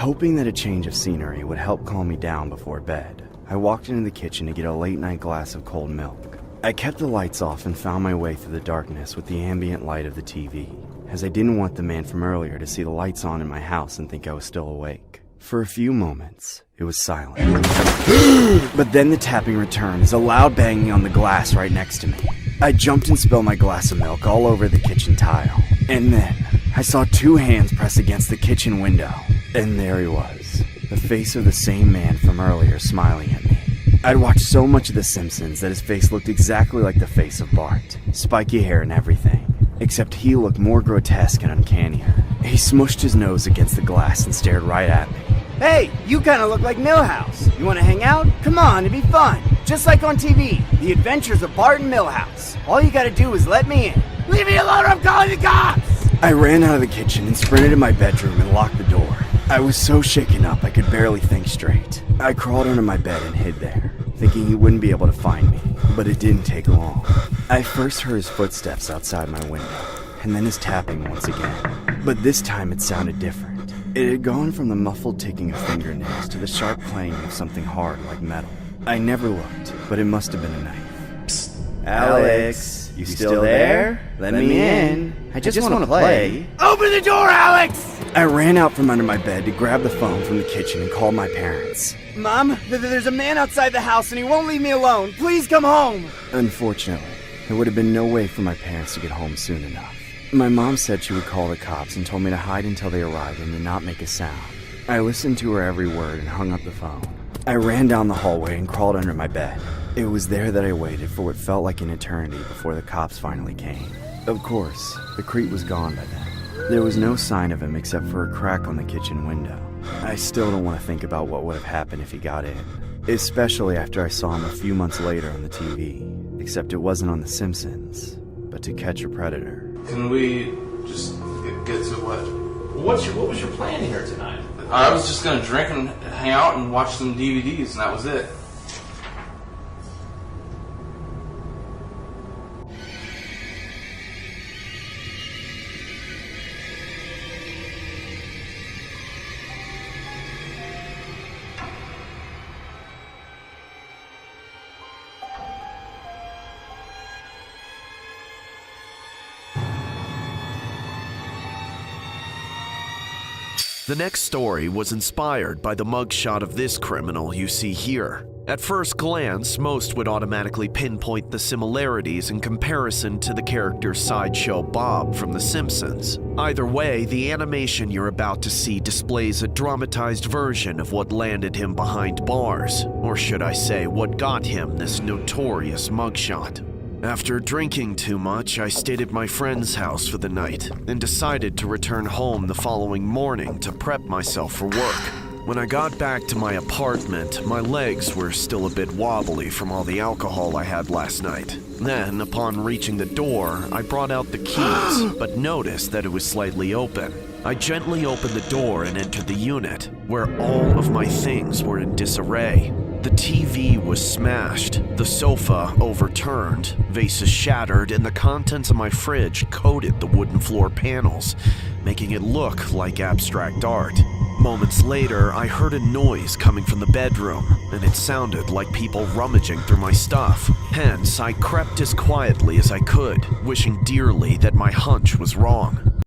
Hoping that a change of scenery would help calm me down before bed, I walked into the kitchen to get a late-night glass of cold milk. I kept the lights off and found my way through the darkness with the ambient light of the TV, as I didn't want the man from earlier to see the lights on in my house and think I was still awake. For a few moments, it was silent. But then the tapping returned as a loud banging on the glass right next to me. I jumped and spilled my glass of milk all over the kitchen tile. And then, I saw two hands press against the kitchen window. And there he was, the face of the same man from earlier smiling at me. I'd watched so much of The Simpsons that his face looked exactly like the face of Bart. Spiky hair and everything. Except he looked more grotesque and uncannier. He smushed his nose against the glass and stared right at me. Hey, you kinda look like Milhouse. You wanna hang out? Come on, it'd be fun. Just like on TV, The Adventures of Bart and Milhouse. All you gotta do is let me in. Leave me alone or I'm calling the cops! I ran out of the kitchen and sprinted to my bedroom and locked the door. I was so shaken up I could barely think straight. I crawled under my bed and hid there, thinking he wouldn't be able to find me, but it didn't take long. I first heard his footsteps outside my window, and then his tapping once again. But this time it sounded different. It had gone from the muffled ticking of fingernails to the sharp clang of something hard like metal. I never looked, but it must have been a knife. Psst, Alex, you still there? Let me in. I just want to play. Open the door, Alex! I ran out from under my bed to grab the phone from the kitchen and called my parents. Mom, there's a man outside the house and he won't leave me alone. Please come home. Unfortunately, there would have been no way for my parents to get home soon enough. My mom said she would call the cops and told me to hide until they arrived and to not make a sound. I listened to her every word and hung up the phone. I ran down the hallway and crawled under my bed. It was there that I waited for what felt like an eternity before the cops finally came. Of course, the creep was gone by then. There was no sign of him except for a crack on the kitchen window. I still don't want to think about what would have happened if he got in, especially after I saw him a few months later on the TV. Except it wasn't on The Simpsons, but To Catch a Predator. Can we just get to what? What was your plan here tonight? I was just gonna drink and hang out and watch some DVDs, and that was it. The next story was inspired by the mugshot of this criminal you see here. At first glance, most would automatically pinpoint the similarities in comparison to the character Sideshow Bob from The Simpsons. Either way, the animation you're about to see displays a dramatized version of what landed him behind bars, or should I say, what got him this notorious mugshot. After drinking too much, I stayed at my friend's house for the night and decided to return home the following morning to prep myself for work. When I got back to my apartment, my legs were still a bit wobbly from all the alcohol I had last night. Then, upon reaching the door, I brought out the keys, but noticed that it was slightly open. I gently opened the door and entered the unit, where all of my things were in disarray. The TV was smashed, the sofa overturned, vases shattered, and the contents of my fridge coated the wooden floor panels, making it look like abstract art. Moments later, I heard a noise coming from the bedroom, and it sounded like people rummaging through my stuff. Hence, I crept as quietly as I could, wishing dearly that my hunch was wrong.